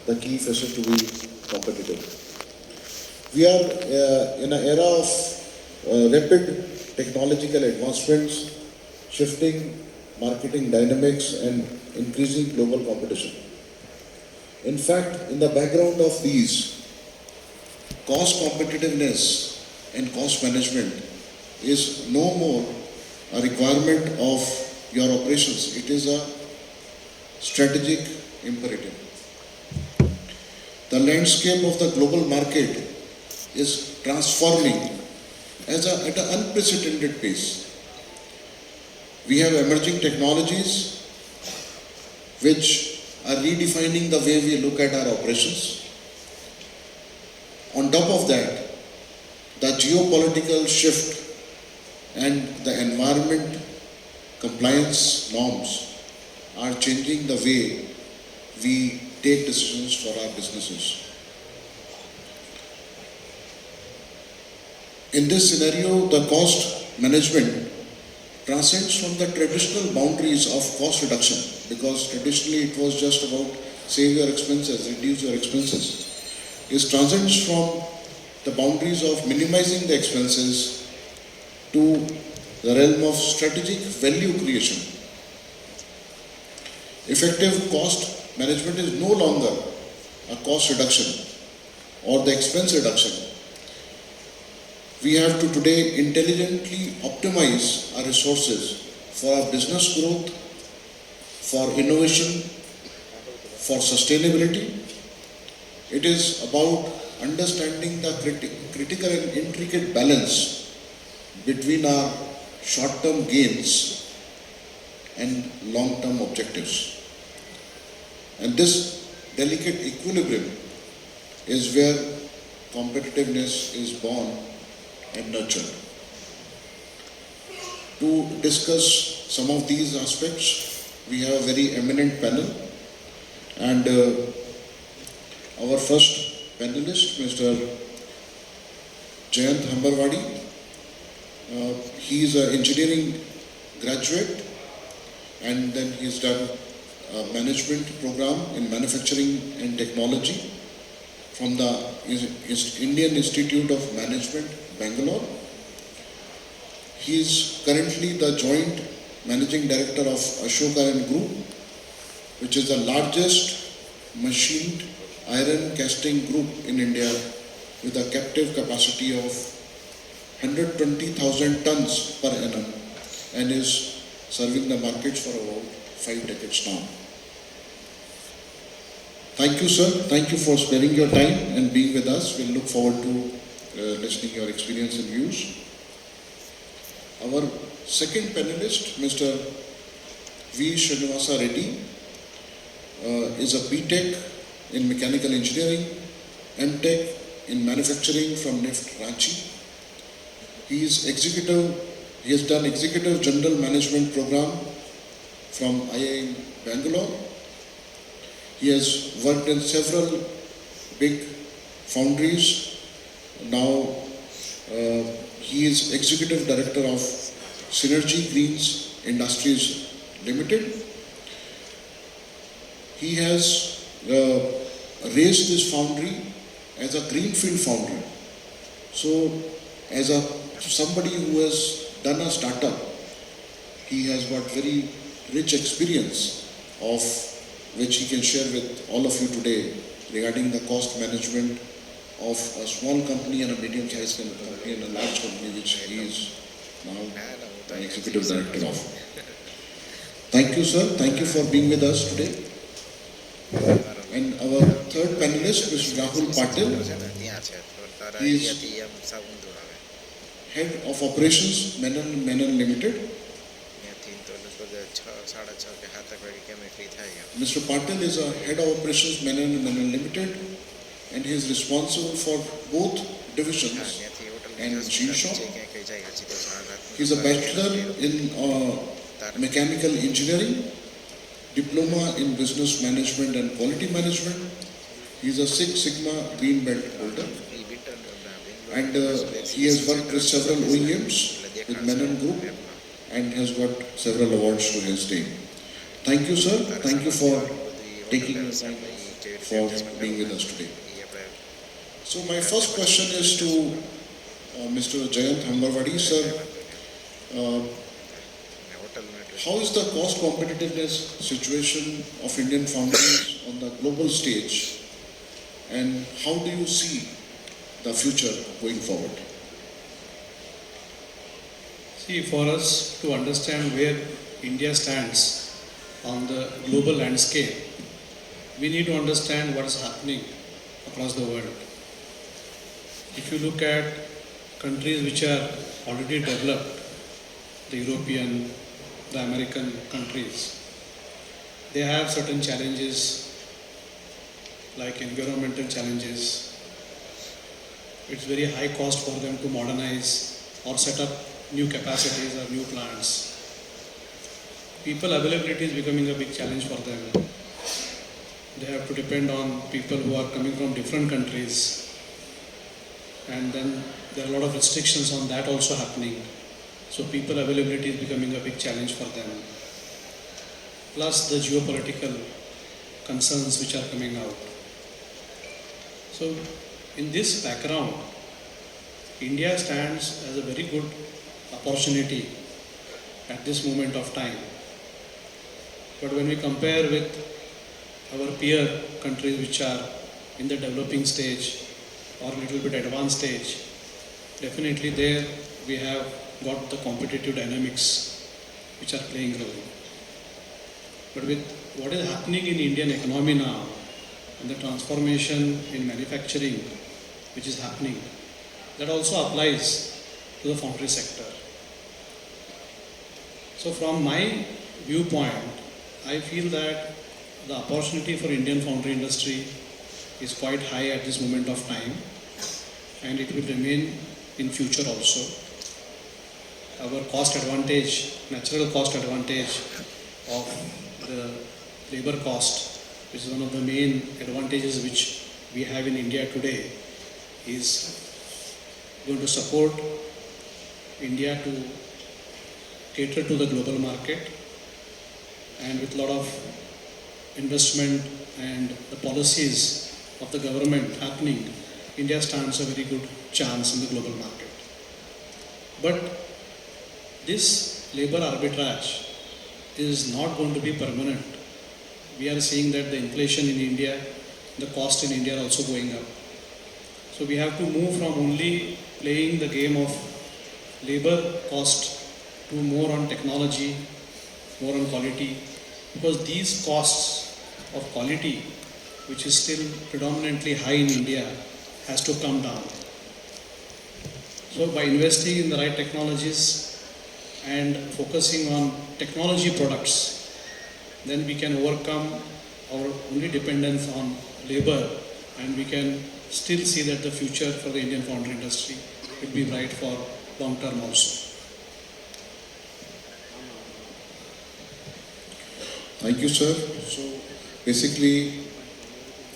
the key factor to be competitive. We are in an era of rapid technological advancements, shifting marketing dynamics and increasing global competition. In fact, in the background of these, cost competitiveness and cost management is no more a requirement of your operations. It is a strategic imperative. The landscape of the global market is transforming at an unprecedented pace. We have emerging technologies which are redefining the way we look at our operations. On top of that, the geopolitical shift and the environment compliance norms are changing the way we take decisions for our businesses. In this scenario, the cost management transcends from the traditional boundaries of cost reduction, because traditionally it was just about save your expenses, reduce your expenses. It transcends from the boundaries of minimizing the expenses to the realm of strategic value creation. Effective cost management is no longer a cost reduction or the expense reduction. We have to today intelligently optimize our resources for our business growth, for innovation, for sustainability. It is about understanding the critical and intricate balance between our short-term gains and long-term objectives. And this delicate equilibrium is where competitiveness is born and nurtured. To discuss some of these aspects, we have a very eminent panel, and our first panelist, Mr. Jayant Hambarwadi. He is an engineering graduate, and then he's done a management program in manufacturing and technology from the Indian Institute of Management, Bangalore. He is currently the joint managing director of Ashoka & Group, which is the largest machined iron casting group in India with a captive capacity of 120,000 tons per annum and is serving the markets for about 5 decades now. Thank you, sir. Thank you for sparing your time and being with us. We'll look forward to listening your experience and views. Our second panelist, Mr. V. Srinivasa Reddy, is a B.Tech in Mechanical Engineering, M.Tech in Manufacturing from NIFT Ranchi. He has done Executive General Management Program from IIF Bangalore. He has worked in several big foundries. Now he is Executive Director of Synergy Greens Industries Limited. He has raised this foundry as a greenfield foundry. So as somebody who has done a startup, he has got very rich experience of which he can share with all of you today regarding the cost management of a small company and a medium-sized company and a large company, which he is now the Executive Director of. Thank you, sir. Thank you for being with us today. And our third panelist, Mr. Rahul Patil. He is Head of Operations, Menon Limited. Mr. Patil is a Head of Operations, Menon Limited, and he is responsible for both divisions and machine shop. He is a Bachelor in Mechanical Engineering, Diploma in Business Management and Quality Management. He is a Six Sigma Green Belt holder, and he has worked with several OEMs with Menon Group and has got several awards to his name. Thank you, sir. Thank you for taking your time for being with us today. So my first question is to Mr. Jayant Hambarwadi, sir. How is the cost competitiveness situation of Indian foundries on the global stage, and how do you see the future going forward? See, for us to understand where India stands on the global landscape, we need to understand what is happening across the world. If you look at countries which are already developed, the European, the American countries, they have certain challenges like environmental challenges. It's very high cost for them to modernize or set up new capacities or new plants. People availability is becoming a big challenge for them. They have to depend on people who are coming from different countries, and then there are a lot of restrictions on that also happening. So people availability is becoming a big challenge for them. Plus the geopolitical concerns which are coming out. So in this background, India stands as a very good opportunity at this moment of time. But when we compare with our peer countries which are in the developing stage or a little bit advanced stage, definitely there we have got the competitive dynamics which are playing role. But with what is happening in Indian economy now and the transformation in manufacturing which is happening, that also applies to the foundry sector. So from my viewpoint, I feel that the opportunity for Indian foundry industry is quite high at this moment of time, and it will remain in future also. Our cost advantage, natural cost advantage of the labor cost, which is one of the main advantages which we have in India today, is going to support India to cater to the global market, and with a lot of investment and the policies of the government happening, India stands a very good chance in the global market. But this labor arbitrage is not going to be permanent. We are seeing that the inflation in India, the cost in India are also going up. So we have to move from only playing the game of labor cost to more on technology, more on quality, because these costs of quality, which is still predominantly high in India, has to come down. So by investing in the right technologies and focusing on technology products, then we can overcome our only dependence on labor, and we can still see that the future for the Indian foundry industry will be bright for long term also. Thank you, sir. So basically,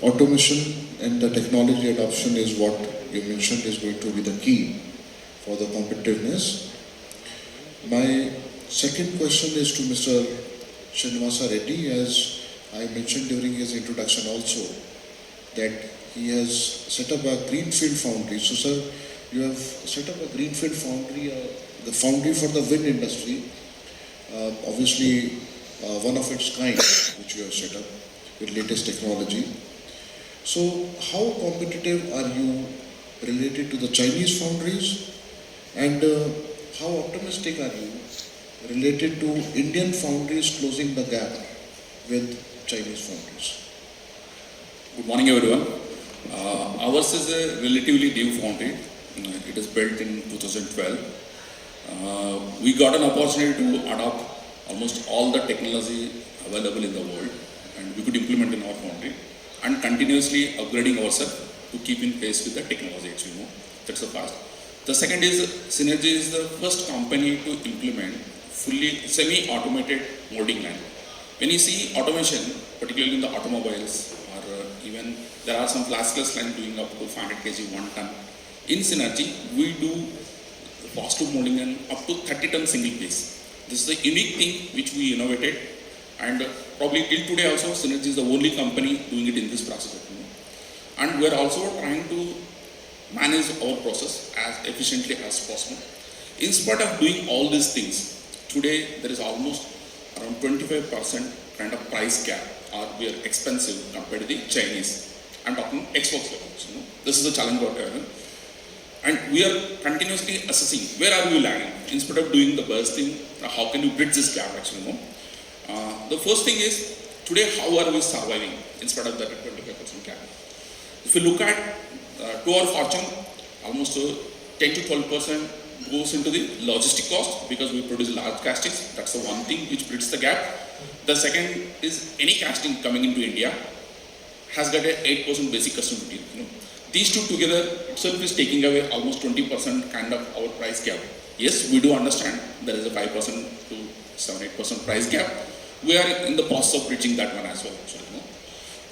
automation and the technology adoption is what you mentioned is going to be the key for the competitiveness. My second question is to Mr. Srinivasa Reddy, as I mentioned during his introduction also, that he has set up a greenfield foundry. So, sir, you have set up a greenfield foundry, the foundry for the wind industry, obviously one of its kind, which you have set up with latest technology. So, how competitive are you related to the Chinese foundries, and how optimistic are you related to Indian foundries closing the gap with Chinese foundries? Good morning, everyone. Ours is a relatively new foundry. It is built in 2012. We got an opportunity to adopt almost all the technology available in the world, and we could implement in our foundry, and continuously upgrading ourselves to keep in pace with the technology as we move. That's the first. The second is Synergy is the first company to implement fully semi-automated molding line. When you see automation, particularly in the automobiles, or even there are some flashless line doing up to 500 kg 1 ton. In Synergy, we do positive molding line up to 30 ton single piece. This is a unique thing which we innovated, and probably till today also, Synergy is the only company doing it in this process. And we are also trying to manage our process as efficiently as possible. In spite of doing all these things, today there is almost around 25% kind of price gap, or we are expensive compared to the Chinese. I'm talking exports levels. This is the challenge what we are having. And we are continuously assessing where are we lagging. Instead of doing the best thing, how can you bridge this gap actually? The first thing is, today how are we surviving in spite of that 25% gap? If you look at, to our fortune, almost 10 to 12% goes into the logistic cost because we produce large castings. That's the one thing which bridges the gap. The second is any casting coming into India has got a 8% basic custom duty. These two together itself is taking away almost 20% kind of our price gap. Yes, we do understand there is a 5% to 7-8% price gap. We are in the process of bridging that one as well. Actually,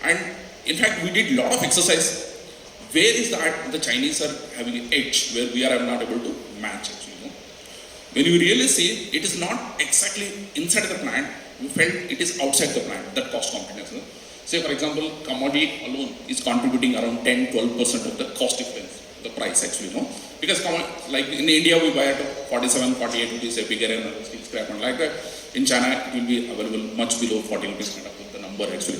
And in fact, we did a lot of exercise. Where is that the Chinese are having an edge where we are not able to match actually? When you really see, it is not exactly inside the plant. We felt it is outside the plant, that cost competitiveness. Say for example, commodity alone is contributing around 10-12% of the cost difference, the price actually, Because like in India we buy at 47, 48 rupees a bigger and steel scrap and like that. In China it will be available much below 40 rupees kind of the number actually,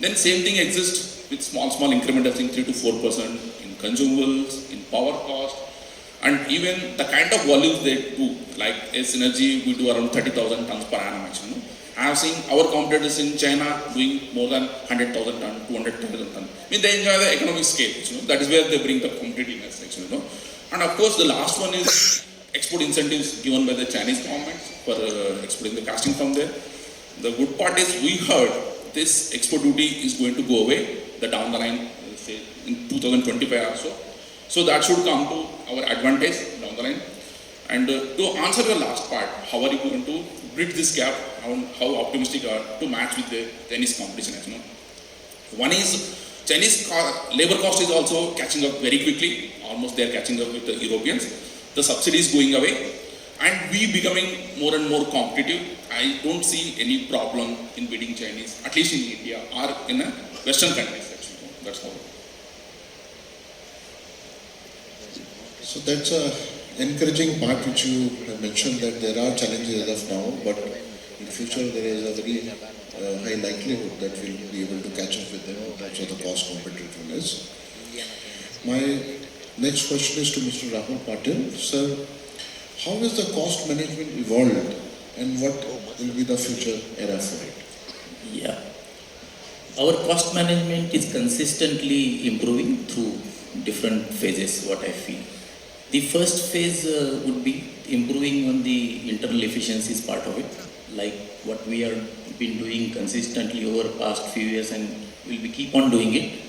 Then same thing exists with small incremental thing 3 to 4% in consumables, in power cost, and even the kind of volumes they do, like a Synergy we do around 30,000 tons per annum actually, I have seen our competitors in China doing more than 100,000 tons, 200,000 tons. I mean, they enjoy the economic scale, That is where they bring the competitiveness, actually, And of course, the last one is export incentives given by the Chinese government for exporting the casting from there. The good part is we heard this export duty is going to go away, the down the line, say in 2025 or so. So that should come to our advantage down the line. And to answer the last part, how are you going to bridge this gap? How optimistic are to match with the Chinese competition? One is Chinese labor cost is also catching up very quickly. Almost they are catching up with the Europeans. The subsidy is going away, and we becoming more and more competitive. I don't see any problem in beating Chinese, at least in India or in a Western countries. Actually, that's how. So that's a encouraging part which you have mentioned, that there are challenges as of now, but in future there is a very high likelihood that we'll be able to catch up with them in terms of the cost competitiveness. My next question is to Mr. Rahul Patil. Sir, how has the cost management evolved and what will be the future era for it? Yeah. Our cost management is consistently improving through different phases, what I feel. The first phase would be improving on the internal efficiencies part of it, like what we have been doing consistently over past few years and will be keep on doing it.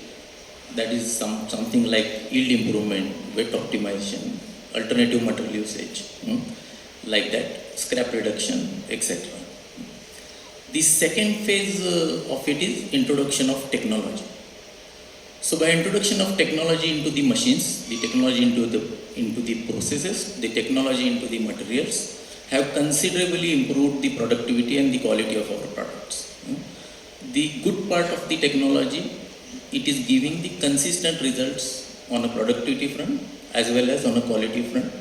That is something like yield improvement, weight optimization, alternative material usage, like that, scrap reduction, etc. The second phase of it is introduction of technology. So by introduction of technology into the machines, the technology into the processes, the technology into the materials, have considerably improved the productivity and the quality of our products. The good part of the technology, it is giving the consistent results on a productivity front, as well as on a quality front,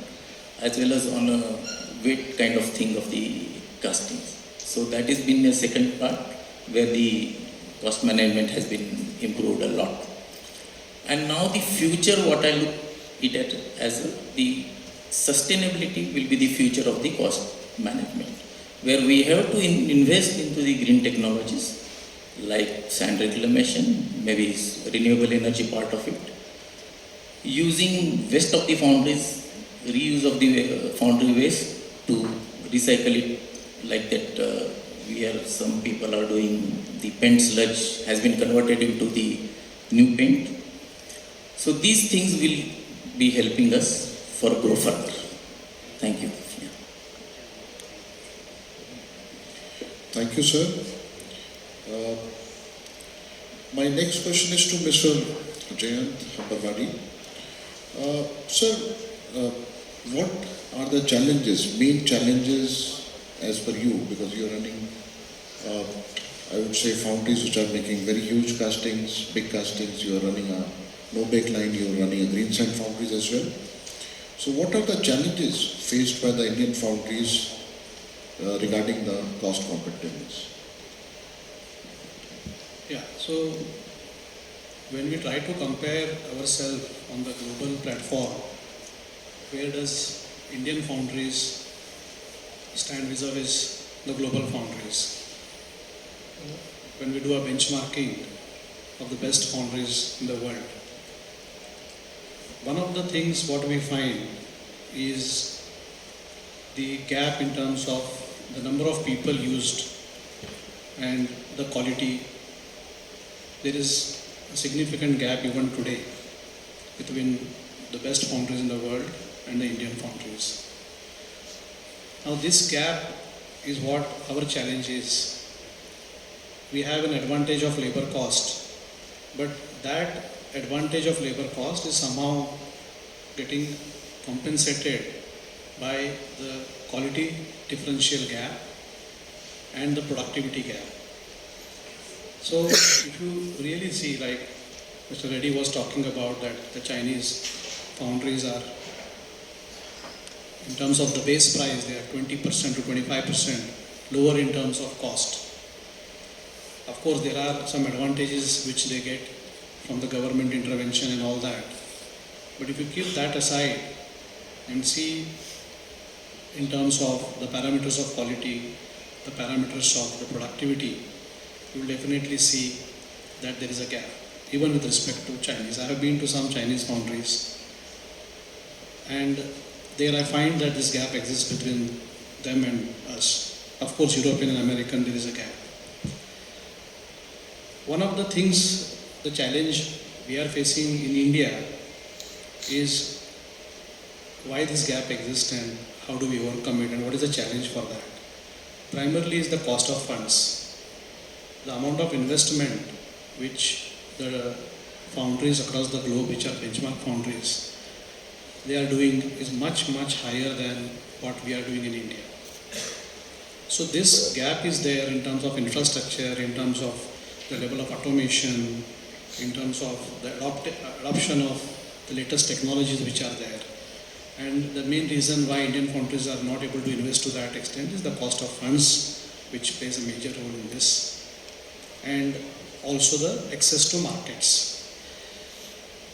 as well as on a weight kind of thing of the castings. So that has been the second part where the cost management has been improved a lot. And now the future, what I look it at as the sustainability will be the future of the cost management, where we have to invest into the green technologies like sand reclamation, maybe renewable energy part of it, using waste of the foundries, reuse of the foundry waste to recycle it, like that where some people are doing the paint sludge has been converted into the new paint. So these things will be helping us for grow further. Thank you. Yeah. Thank you, sir. My next question is to Mr. Jayant Hambarwadi. Sir, what are the challenges, main challenges as per you, because you are running I would say foundries which are making very huge castings, big castings. You are running a no bake line, you are running a green sand foundries as well. So what are the challenges faced by the Indian foundries regarding the cost competitiveness? Yeah, so when we try to compare ourselves on the global platform, where does Indian foundries stand vis-a-vis the global foundries? When we do a benchmarking of the best foundries in the world, one of the things what we find is the gap in terms of the number of people used and the quality. There is a significant gap even today between the best foundries in the world and the Indian foundries. Now this gap is what our challenge is. We have an advantage of labor cost, but that advantage of labor cost is somehow getting compensated by the quality differential gap and the productivity gap. So if you really see, like Mr. Reddy was talking about, that the Chinese foundries are, in terms of the base price, they are 20% to 25% lower in terms of cost. Of course, there are some advantages which they get from the government intervention and all that. But if you keep that aside and see in terms of the parameters of quality, the parameters of the productivity, you will definitely see that there is a gap, even with respect to Chinese. I have been to some Chinese foundries, and there I find that this gap exists between them and us. Of course, European and American, there is a gap. One of the things, the challenge we are facing in India is why this gap exists and how do we overcome it and what is the challenge for that. Primarily is the cost of funds. The amount of investment which the foundries across the globe, which are benchmark foundries, they are doing is much, much higher than what we are doing in India. So this gap is there in terms of infrastructure, in terms of the level of automation, in terms of the adoption of the latest technologies which are there. And the main reason why Indian foundries are not able to invest to that extent is the cost of funds, which plays a major role in this, and also the access to markets.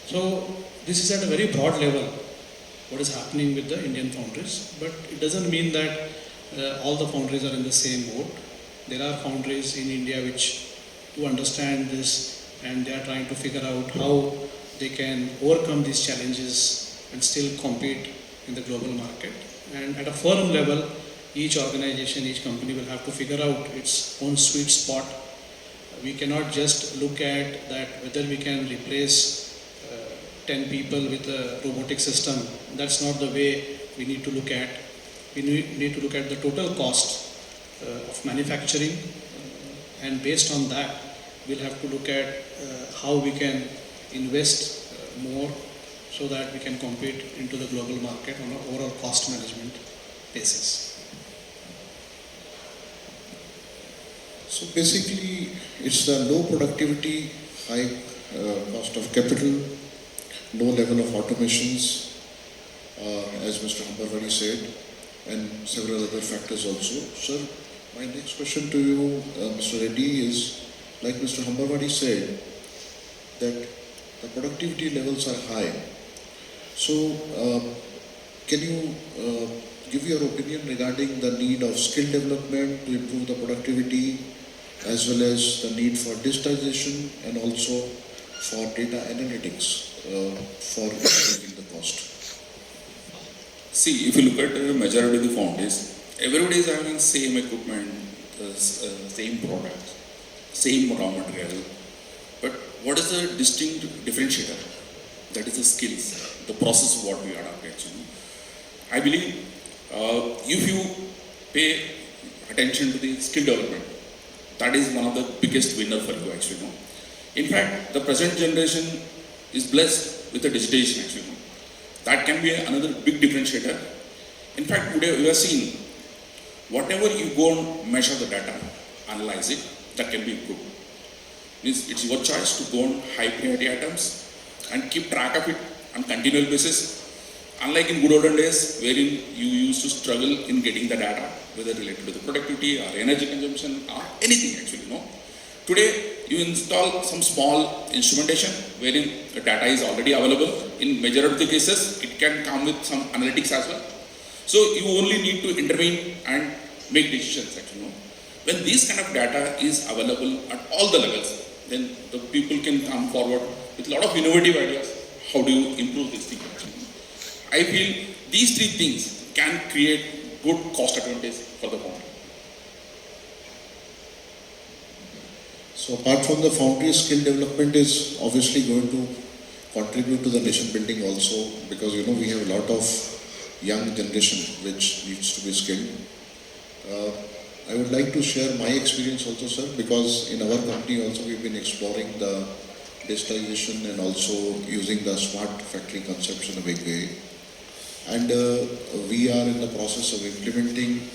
So this is at a very broad level what is happening with the Indian foundries, but it doesn't mean that all the foundries are in the same boat. There are foundries in India which do understand this, and they are trying to figure out how they can overcome these challenges and still compete in the global market. And at a firm level, each organization, each company will have to figure out its own sweet spot. We cannot just look at that whether we can replace 10 people with a robotic system. That's not the way we need to look at. We need to look at the total cost of manufacturing, and based on that, we'll have to look at how we can invest more so that we can compete into the global market on an overall cost management basis. So basically, it's the low productivity, high cost of capital, low level of automations, as Mr. Hambarwadi said, and several other factors also. Sir, my next question to you, Mr. Reddy, is like Mr. Hambarwadi said, that the productivity levels are high. So, can you give your opinion regarding the need of skill development to improve the productivity, as well as the need for digitization and also for data analytics for reducing the cost? See, if you look at the majority of the foundries, everybody is having same equipment, same product, same raw material. But what is the distinct differentiator? That is the skills, the process what we adopt actually. I believe if you pay attention to the skill development, that is one of the biggest winner for you actually. In fact, the present generation is blessed with the digitization actually. That can be another big differentiator. In fact, today we are seeing whatever you go and measure the data, analyze it, that can be improved. Means it's your choice to go on high priority items and keep track of it on continual basis. Unlike in good olden days, wherein you used to struggle in getting the data, whether related to the productivity or energy consumption or anything actually, no. Today, you install some small instrumentation wherein the data is already available. In majority of the cases, it can come with some analytics as well. So you only need to intervene and make decisions actually, no. When this kind of data is available at all the levels, then the people can come forward with a lot of innovative ideas. How do you improve this thing actually? I feel these three things can create good cost advantage for the foundry. So apart from the foundry, skill development is obviously going to contribute to the nation building also, because you know we have a lot of young generation which needs to be skilled. I would like to share my experience also, sir, because in our company also we've been exploring the digitization and also using the smart factory concepts in a big way. And we are in the process of implementing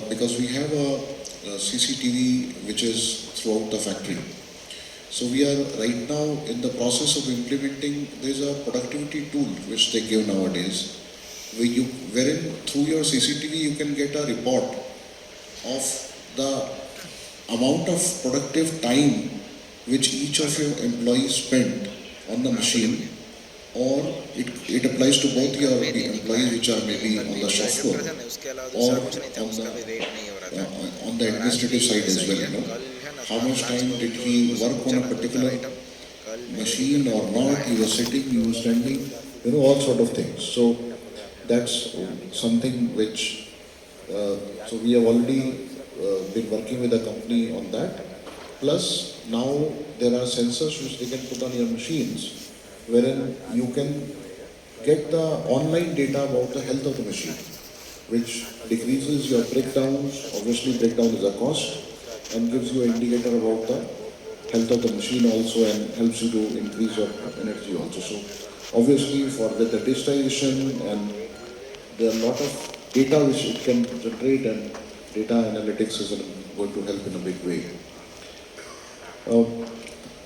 because we have a CCTV which is throughout the factory. So we are right now in the process of implementing, there's a productivity tool which they give nowadays, wherein through your CCTV you can get a report of the amount of productive time which each of your employees spent on the machine, or it applies to both your employees which are maybe on the shop floor or on the administrative side as well, you know. How much time did he work on a particular machine or not, he was sitting, he was standing, you know, all sort of things. So that's something which, so we have already been working with the company on that. Plus now there are sensors which they can put on your machines, wherein you can get the online data about the health of the machine, which decreases your breakdowns. Obviously breakdown is a cost, and gives you an indicator about the health of the machine also, and helps you to increase your energy also. So obviously for the digitization, and there are a lot of data which it can generate, and data analytics is going to help in a big way.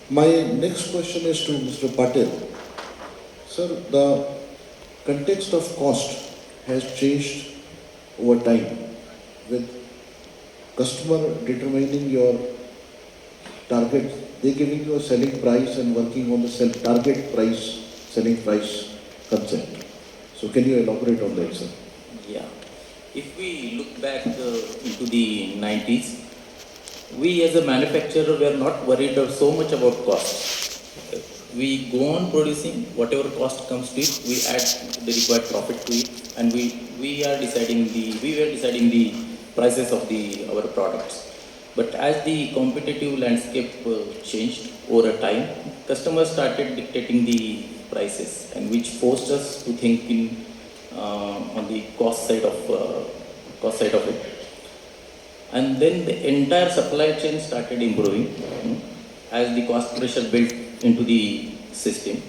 My next question is to Mr. Patel. Sir, the context of cost has changed over time, with customer determining your target, they giving you a selling price and working on the target price, selling price concept. So can you elaborate on that, sir? Yeah. If we look back into the 90s, we as a manufacturer were not worried so much about cost. We go on producing whatever cost comes to it, we add the required profit to it, and we were deciding the prices of our products. But as the competitive landscape changed over time, customers started dictating the prices, and which forced us to think in on the cost side of it. And then the entire supply chain started improving as the cost pressure built into the system,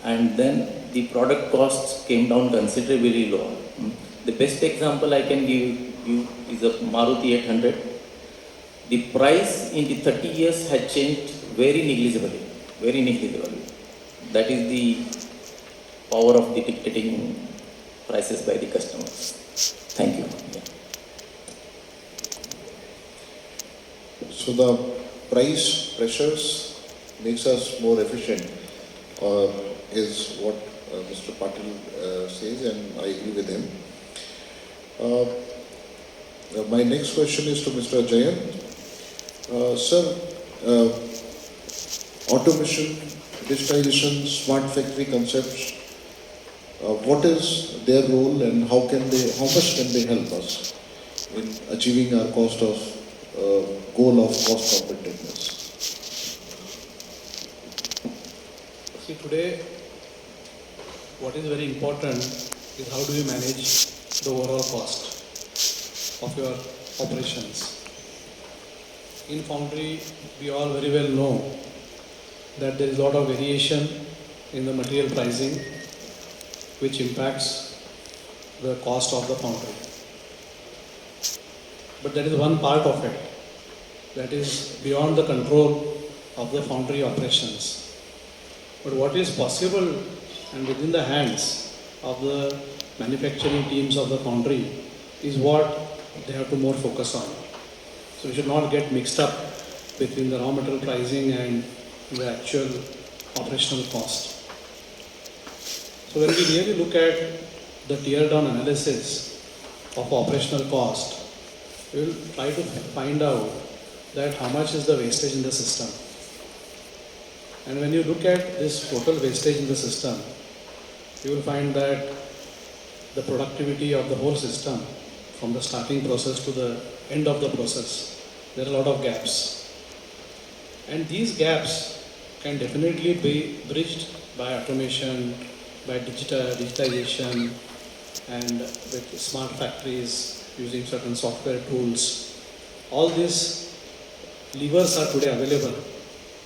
and then the product costs came down considerably low. The best example I can give you is a Maruti 800. The price in the 30 years had changed very negligibly. That is the power of the dictating prices by the customers. Thank you. Yeah. So the price pressures makes us more efficient, is what Mr. Patil says, and I agree with him. My next question is to Mr. Jayant. Sir, automation, digitization, smart factory concepts, what is their role, and how much can they help us in achieving our goal of cost competitiveness? See, today, what is very important is how do you manage the overall cost of your operations. In Foundry, we all very well know that there is a lot of variation in the material pricing, which impacts the cost of the foundry. But that is one part of it. that is beyond the control of the foundry operations. But what is possible and within the hands of the manufacturing teams of the foundry is what they have to more focus on. So we should not get mixed up between the raw material pricing and the actual operational cost. So when we really look at the tear down analysis of operational cost, we will try to find out that how much is the wastage in the system. And when you look at this total wastage in the system, you will find that the productivity of the whole system from the starting process to the end of the process, there are a lot of gaps. And these gaps can definitely be bridged by automation, by digitization, and with smart factories using certain software tools. All these levers are today available,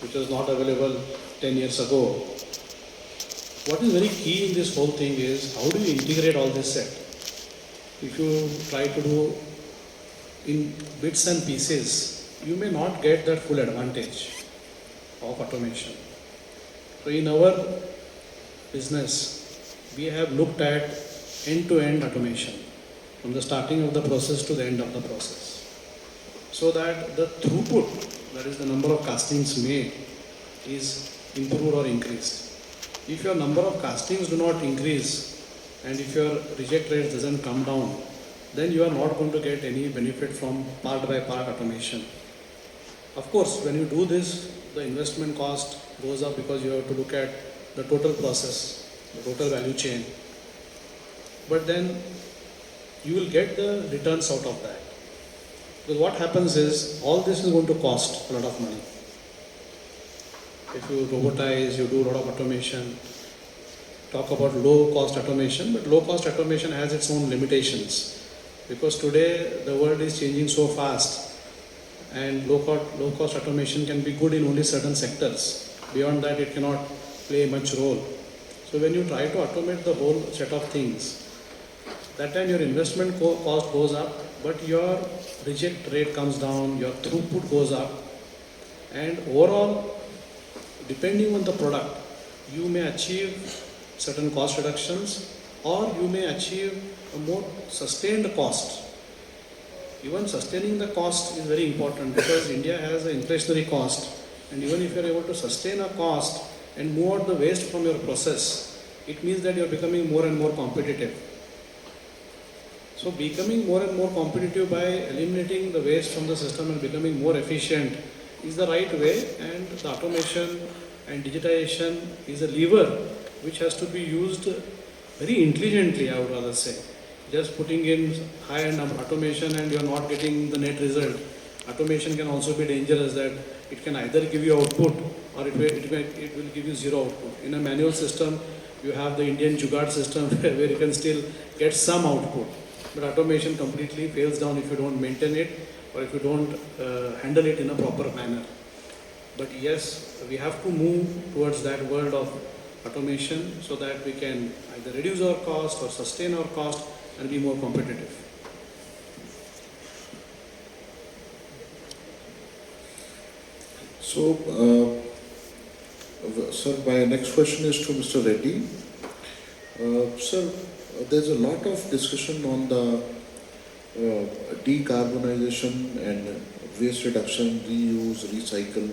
which was not available 10 years ago. What is very key in this whole thing is how do you integrate all this set? If you try to do in bits and pieces, you may not get that full advantage of automation. So in our business, we have looked at end-to-end automation from the starting of the process to the end of the process, so that the throughput, that is the number of castings made, is improved or increased. If your number of castings do not increase and if your reject rate doesn't come down, then you are not going to get any benefit from part by part automation. Of course, when you do this, the investment cost goes up because you have to look at the total process, the total value chain. But then you will get the returns out of that. Because what happens is, all this is going to cost a lot of money. If you robotize, you do a lot of automation, talk about low cost automation, but low cost automation has its own limitations. Because today the world is changing so fast and low cost automation can be good in only certain sectors. Beyond that it cannot play much role. So when you try to automate the whole set of things, that time your investment cost goes up, but your reject rate comes down, your throughput goes up, and overall, depending on the product, you may achieve certain cost reductions or you may achieve a more sustained cost. Even sustaining the cost is very important because India has an inflationary cost, and even if you are able to sustain a cost and move out the waste from your process, it means that you are becoming more and more competitive. So becoming more and more competitive by eliminating the waste from the system and becoming more efficient is the right way, and the automation and digitization is a lever which has to be used very intelligently, I would rather say. Just putting in high-end automation and you are not getting the net result. Automation can also be dangerous, that it can either give you output or it will give you zero output. In a manual system, you have the Indian jugaad system where you can still get some output. But automation completely fails down if you don't maintain it or if you don't handle it in a proper manner. But yes, we have to move towards that world of automation so that we can either reduce our cost or sustain our cost and be more competitive. So, sir, my next question is to Mr. Reddy. Sir, there's a lot of discussion on the decarbonization and waste reduction, reuse, recycle.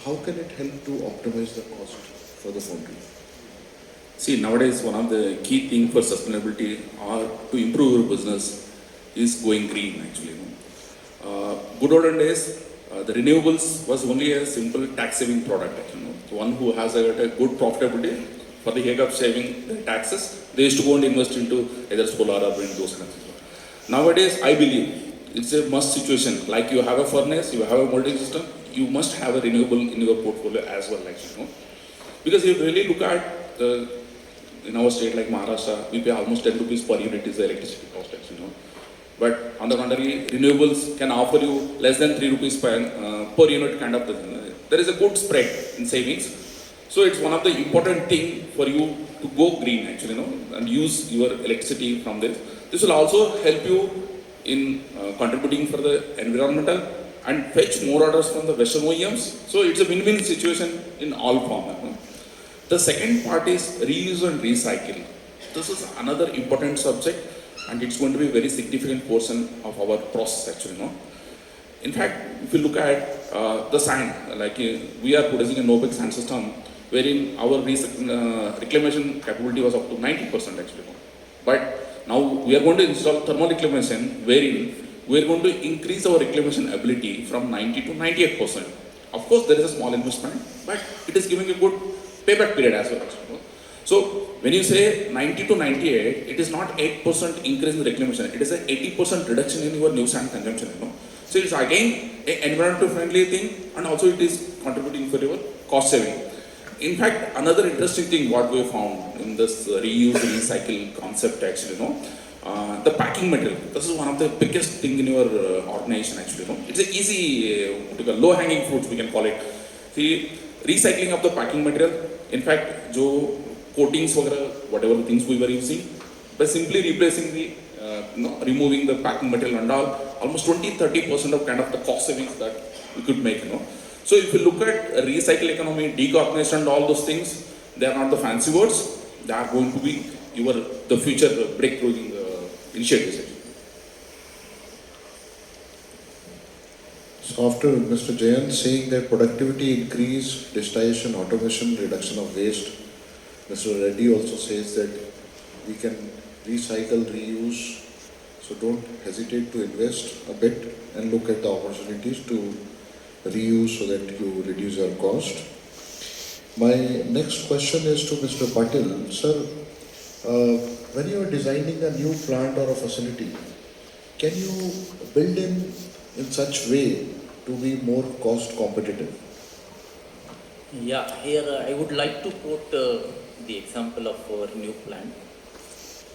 How can it help to optimize the cost for the foundry? See, nowadays one of the key things for sustainability or to improve your business is going green actually. Good olden days, the renewables was only a simple tax saving product. The one who has a good profitability, for the sake of saving the taxes, they used to go and invest into either solar or wind, those kinds of things. Nowadays, I believe it's a must situation. Like you have a furnace, you have a molding system, you must have a renewable in your portfolio as well, actually. Because if you really look at in our state like Maharashtra, we pay almost 10 rupees per unit is the electricity cost, actually. But on the contrary, renewables can offer you less than 3 rupees per unit kind of thing. There is a good spread in savings. So it's one of the important thing for you to go green actually, and use your electricity from this. This will also help you in contributing for the environmental and fetch more orders from the Western OEMs. So it's a win-win situation in all forms. The second part is reuse and recycle. This is another important subject, and it's going to be a very significant portion of our process actually. No? In fact, if you look at the sand, like we are producing a no-bake sand system wherein our reclamation capability was up to 90% actually. But now we are going to install thermal reclamation wherein we are going to increase our reclamation ability from 90 to 98%. Of course, there is a small investment, but it is giving a good payback period as well. So when you say 90 to 98, it is not 8% increase in reclamation. It is an 80% reduction in your new sand consumption. So it's again an environmental friendly thing, and also it is contributing for your cost saving. In fact, another interesting thing what we found in this reuse recycle concept actually, the packing material. This is one of the biggest thing in your organization actually. It's an easy, low hanging fruit we can call it. See, recycling of the packing material. In fact, jo coatings, whatever the things we were using, by simply replacing the, removing the packing material and all, almost 20-30% of kind of the cost savings that we could make. So if you look at recycle economy, decarbonization and all those things, they are not the fancy words. They are going to be the future breakthrough in the initiatives. So after Mr. Jayant saying that productivity increase, digitization, automation, reduction of waste, Mr. Reddy also says that we can recycle, reuse. So don't hesitate to invest a bit and look at the opportunities to reuse so that you reduce your cost. My next question is to Mr. Patil. Sir, when you are designing a new plant or a facility, can you build in such way to be more cost competitive? Yeah, here I would like to quote the example of our new plant.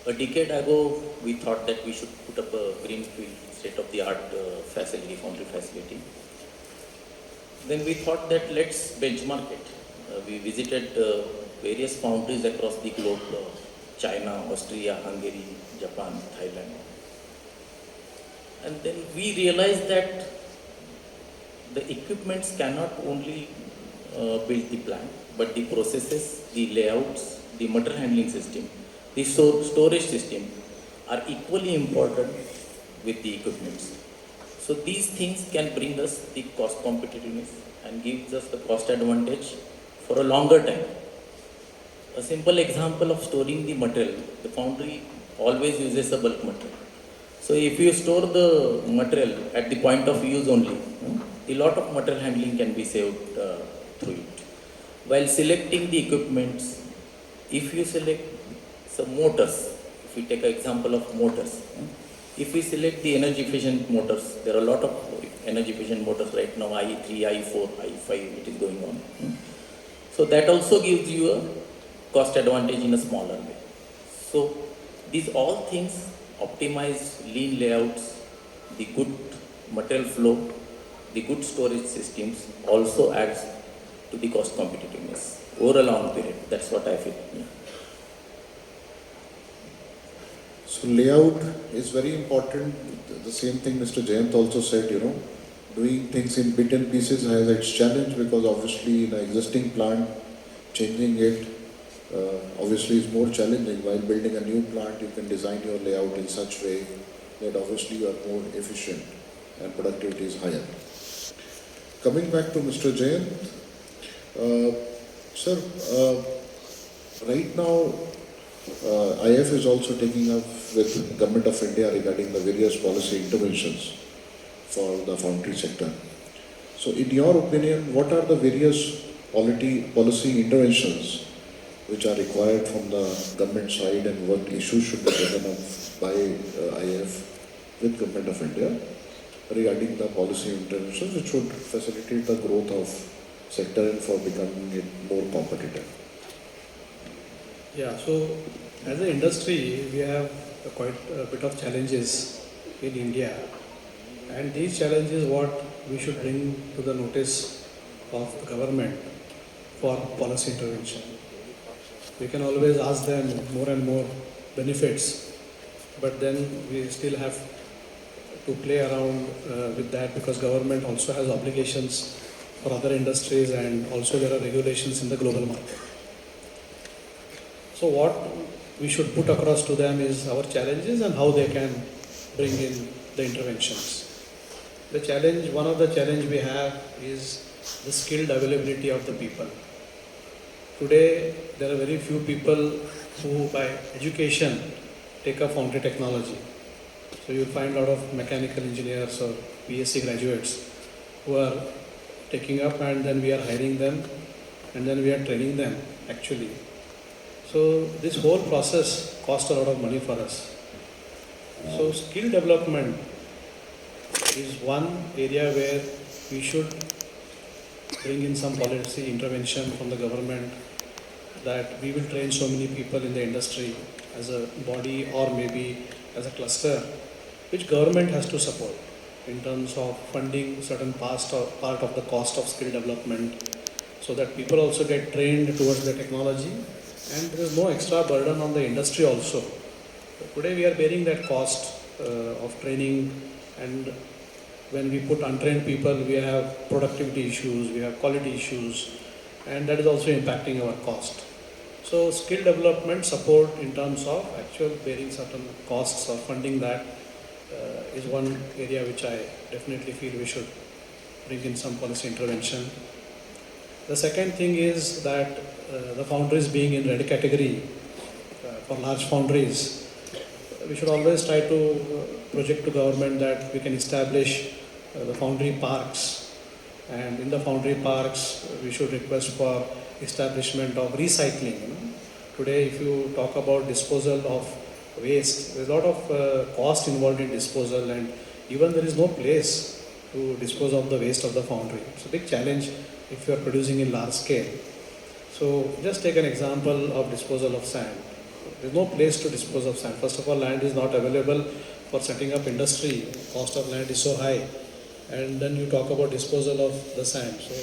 A decade ago, we thought that we should put up a greenfield state-of-the-art facility, foundry facility. Then we thought that let's benchmark it. We visited various foundries across the globe, China, Austria, Hungary, Japan, Thailand. And then we realized that the equipments cannot only build the plant, but the processes, the layouts, the material handling system, the storage system are equally important with the equipments. So these things can bring us the cost competitiveness and gives us the cost advantage for a longer time. A simple example of storing the material, the foundry always uses a bulk material. So if you store the material at the point of use only, a lot of material handling can be saved through it. While selecting the equipments, if you select some motors, if we take an example of motors, if we select the energy efficient motors, there are a lot of energy efficient motors right now, IE3, IE4, IE5, it is going on. So that also gives you a cost advantage in a smaller way. So these all things, optimized lean layouts, the good material flow, the good storage systems also adds to the cost competitiveness over a long period. That's what I feel. Yeah. So layout is very important. The same thing Mr. Jayant also said, doing things in bit and pieces has its challenge, because obviously in an existing plant, changing it obviously is more challenging. While building a new plant, you can design your layout in such way that obviously you are more efficient and productivity is higher. Coming back to Mr. Jayant, sir, right now IIF is also taking up with Government of India regarding the various policy interventions for the foundry sector. So in your opinion, what are the various policy interventions which are required from the government side, and what issues should be taken up by IIF with Government of India regarding the policy interventions which would facilitate the growth of sector and for becoming it more competitive? Yeah, so as an industry, we have quite a bit of challenges in India, and these challenges what we should bring to the notice of the government for policy intervention. We can always ask them more and more benefits, but then we still have to play around with that, because government also has obligations for other industries, and also there are regulations in the global market. So what we should put across to them is our challenges and how they can bring in the interventions. The challenge, one of the challenge we have is the skilled availability of the people. Today, there are very few people who by education take up foundry technology. So you'll find a lot of mechanical engineers or BSc graduates who are taking up, and then we are hiring them, and then we are training them actually. So this whole process costs a lot of money for us. So skill development is one area where we should bring in some policy intervention from the government, that we will train so many people in the industry as a body or maybe as a cluster, which government has to support in terms of funding certain part of the cost of skill development, so that people also get trained towards the technology and there is no extra burden on the industry also. Today we are bearing that cost of training, and when we put untrained people, we have productivity issues, we have quality issues, and that is also impacting our cost. So skill development support in terms of actual bearing certain costs or funding that is one area which I definitely feel we should bring in some policy intervention. The second thing is that the foundries being in red category for large foundries, we should always try to project to government that we can establish the foundry parks, and in the foundry parks we should request for establishment of recycling. Today if you talk about disposal of waste, there is a lot of cost involved in disposal, and even there is no place to dispose of the waste of the foundry. It's a big challenge if you are producing in large scale. So just take an example of disposal of sand. There is no place to dispose of sand. First of all, land is not available for setting up industry. Cost of land is so high. And then you talk about disposal of the sand. So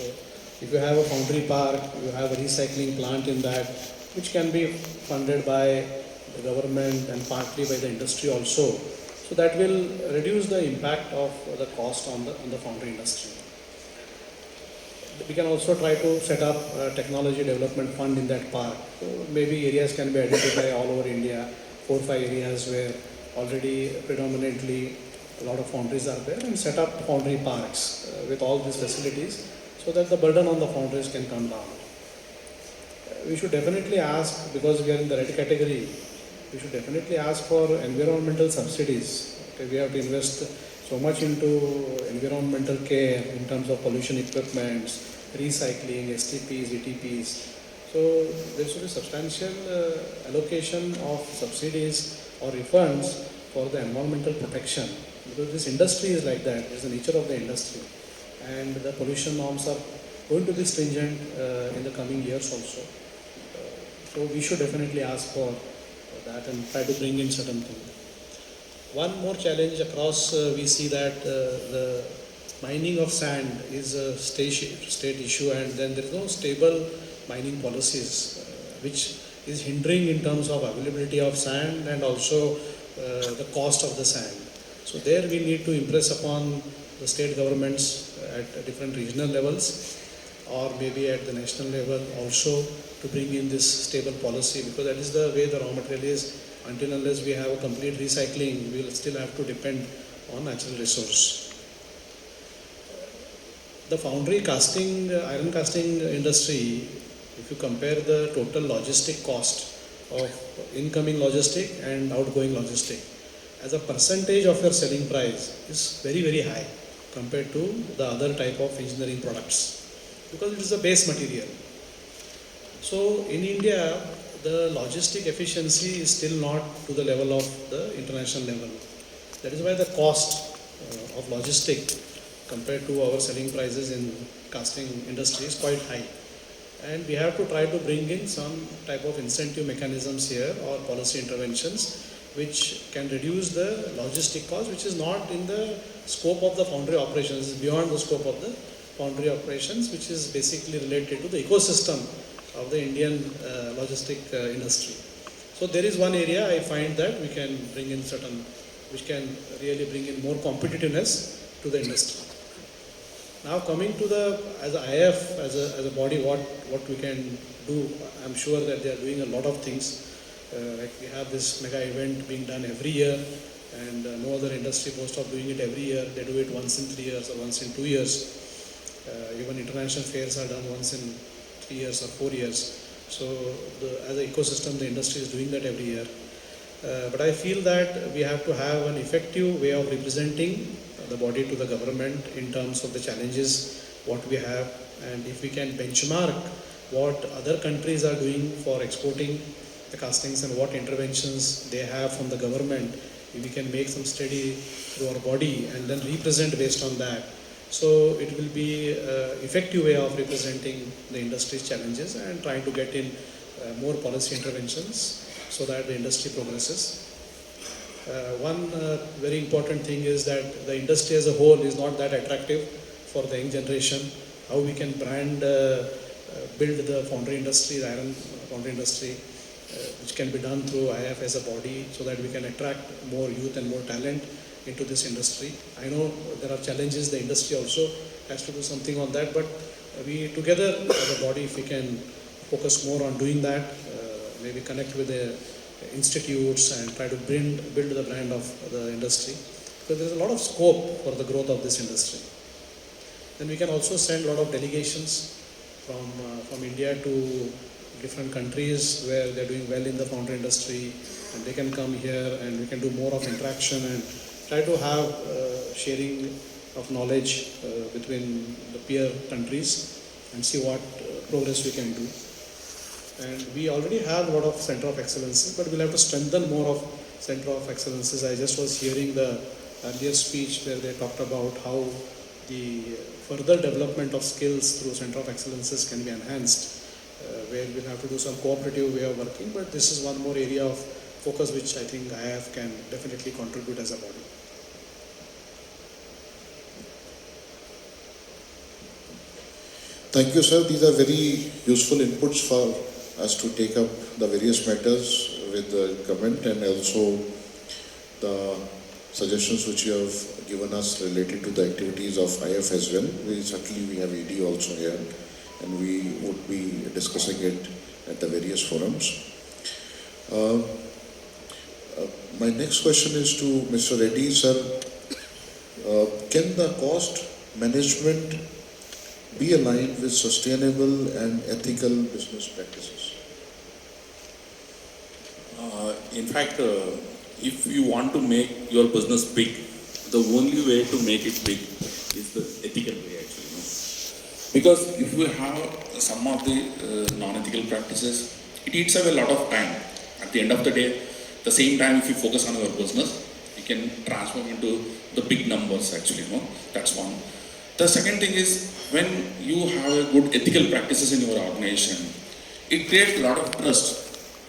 if you have a foundry park, you have a recycling plant in that, which can be funded by the government and partly by the industry also. So that will reduce the impact of the cost on the foundry industry. We can also try to set up a technology development fund in that park. So maybe areas can be identified all over India, 4 or 5 areas where already predominantly a lot of foundries are there, and set up foundry parks with all these facilities so that the burden on the foundries can come down. We should definitely ask, because we are in the red category, we should definitely ask for environmental subsidies. Okay, we have to invest so much into environmental care in terms of pollution equipments, recycling, STPs, ETPs. So there should be substantial allocation of subsidies or refunds for the environmental protection, because this industry is like that. It's the nature of the industry, and the pollution norms are going to be stringent in the coming years also. So we should definitely ask for that and try to bring in certain things. One more challenge across, we see that the mining of sand is a state issue, and then there is no stable mining policies, which is hindering in terms of availability of sand and also the cost of the sand. So there we need to impress upon the state governments at different regional levels, or maybe at the national level also, to bring in this stable policy, because that is the way the raw material is. Until unless we have a complete recycling, we will still have to depend on natural resource. The foundry casting, iron casting industry, if you compare the total logistic cost of incoming logistic and outgoing logistic, as a percentage of your selling price is very, very high compared to the other type of engineering products, because it is a base material. So in India, the logistic efficiency is still not to the level of the international level. That is why the cost of logistic compared to our selling prices in casting industry is quite high. And we have to try to bring in some type of incentive mechanisms here or policy interventions which can reduce the logistic cost, which is not in the scope of the foundry operations, is beyond the scope of the foundry operations, which is basically related to the ecosystem of the Indian logistic industry. So there is one area I find that we can bring in certain which can really bring in more competitiveness to the industry. Now coming to the, as a IIF, as a body, what we can do, I'm sure that they are doing a lot of things. Like we have this mega event being done every year, and no other industry boasts of doing it every year. They do it once in 3 years or once in 2 years. Even international fairs are done once in 3 years or 4 years. So as an ecosystem, the industry is doing that every year. But I feel that we have to have an effective way of representing the body to the government in terms of the challenges what we have, and if we can benchmark what other countries are doing for exporting the castings and what interventions they have from the government, if we can make some study through our body and then represent based on that. So it will be an effective way of representing the industry's challenges and trying to get in more policy interventions so that the industry progresses. One very important thing is that the industry as a whole is not that attractive for the young generation. How we can brand, build the foundry industry, the iron foundry industry, which can be done through IIF as a body, so that we can attract more youth and more talent into this industry. I know there are challenges, the industry also has to do something on that, but we together as a body, if we can focus more on doing that, maybe connect with the institutes and try to build the brand of the industry, because there is a lot of scope for the growth of this industry. Then we can also send a lot of delegations from India to different countries where they are doing well in the foundry industry, and they can come here and we can do more of interaction and try to have sharing of knowledge between the peer countries and see what progress we can do. And we already have a lot of center of excellences, but we'll have to strengthen more of center of excellences. I just was hearing the earlier speech where they talked about how the further development of skills through center of excellences can be enhanced, where we'll have to do some cooperative way of working, but this is one more area of focus which I think IIF can definitely contribute as a body. Thank you, sir. These are very useful inputs for us to take up the various matters with the government, and also the suggestions which you have given us related to the activities of IIF as well. We have ED also here, and we would be discussing it at the various forums. My next question is to Mr. Reddy, sir. Can the cost management be aligned with sustainable and ethical business practices? In fact, if you want to make your business big, the only way to make it big is the ethical way, actually. Because if we have some of the non-ethical practices, it eats up a lot of time. At the end of the day, the same time, if you focus on your business, you can transform into the big numbers, actually. That's one. The second thing is, when you have a good ethical practices in your organization, it creates a lot of trust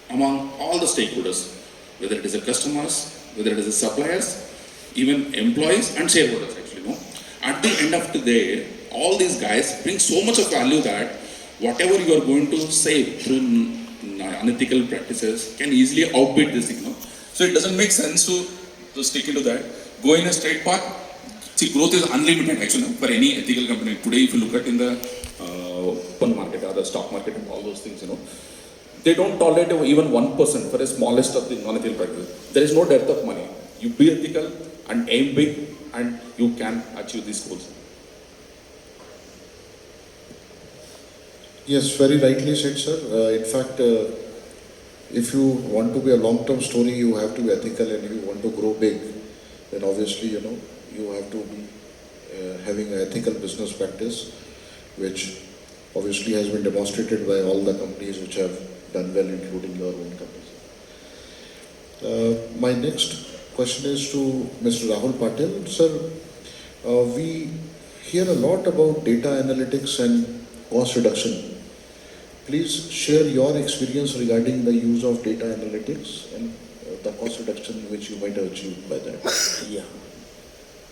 among all the stakeholders, whether it is the customers, whether it is the suppliers, even employees and shareholders, actually. At the end of the day, all these guys bring so much of value that whatever you are going to save through unethical practices can easily outbid this thing. So it doesn't make sense to stick into that. Go in a straight path. See, growth is unlimited, actually, for any ethical company. Today, if you look at in the open market or the stock market and all those things, they don't tolerate even 1% for the smallest of the non-ethical practices. There is no dearth of money. You be ethical and aim big, and you can achieve these goals. Yes, very rightly said, sir. In fact, if you want to be a long-term story, you have to be ethical, and if you want to grow big, then obviously, you have to be having an ethical business practice, which obviously has been demonstrated by all the companies which have done well, including your own companies. My next question is to Mr. Rahul Patel. Sir, we hear a lot about data analytics and cost reduction. Please share your experience regarding the use of data analytics and the cost reduction which you might have achieved by that. Yeah.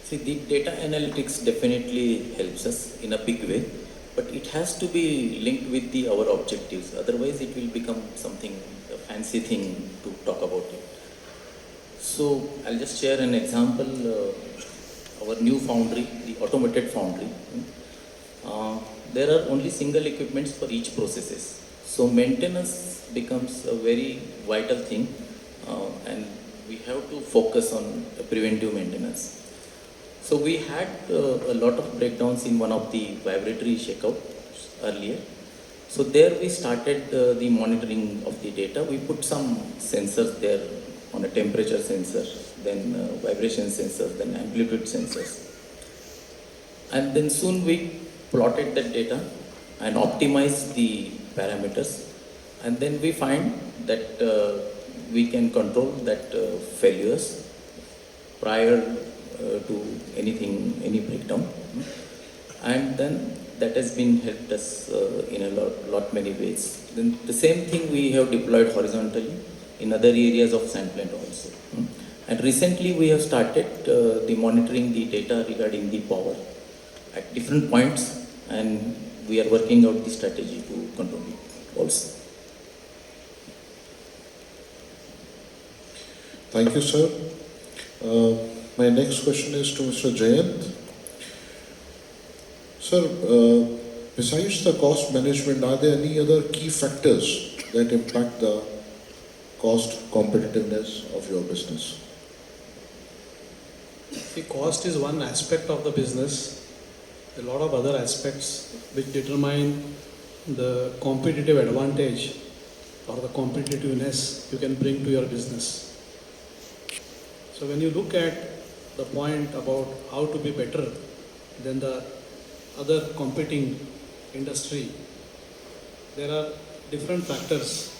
See, the data analytics definitely helps us in a big way, but it has to be linked with our objectives. Otherwise, it will become something, a fancy thing to talk about it. So I'll just share an example. Our new foundry, the automated foundry. There are only single equipments for each processes. So maintenance becomes a very vital thing, and we have to focus on preventive maintenance. So we had a lot of breakdowns in one of the vibratory shakeouts earlier. So there we started the monitoring of the data. We put some sensors there on a temperature sensor, then vibration sensors, then amplitude sensors. And then soon we plotted that data and optimized the parameters. And then we find that we can control that failures prior to anything, any breakdown. And then that has been helped us in a lot many ways. Then the same thing we have deployed horizontally in other areas of sand plant also. And recently we have started the monitoring the data regarding the power at different points, and we are working out the strategy to control it also. Thank you, sir. My next question is to Mr. Jayant. Sir, besides the cost management, are there any other key factors that impact the cost competitiveness of your business? The cost is one aspect of the business. A lot of other aspects which determine the competitive advantage or the competitiveness you can bring to your business. So when you look at the point about how to be better than the other competing industry, there are different factors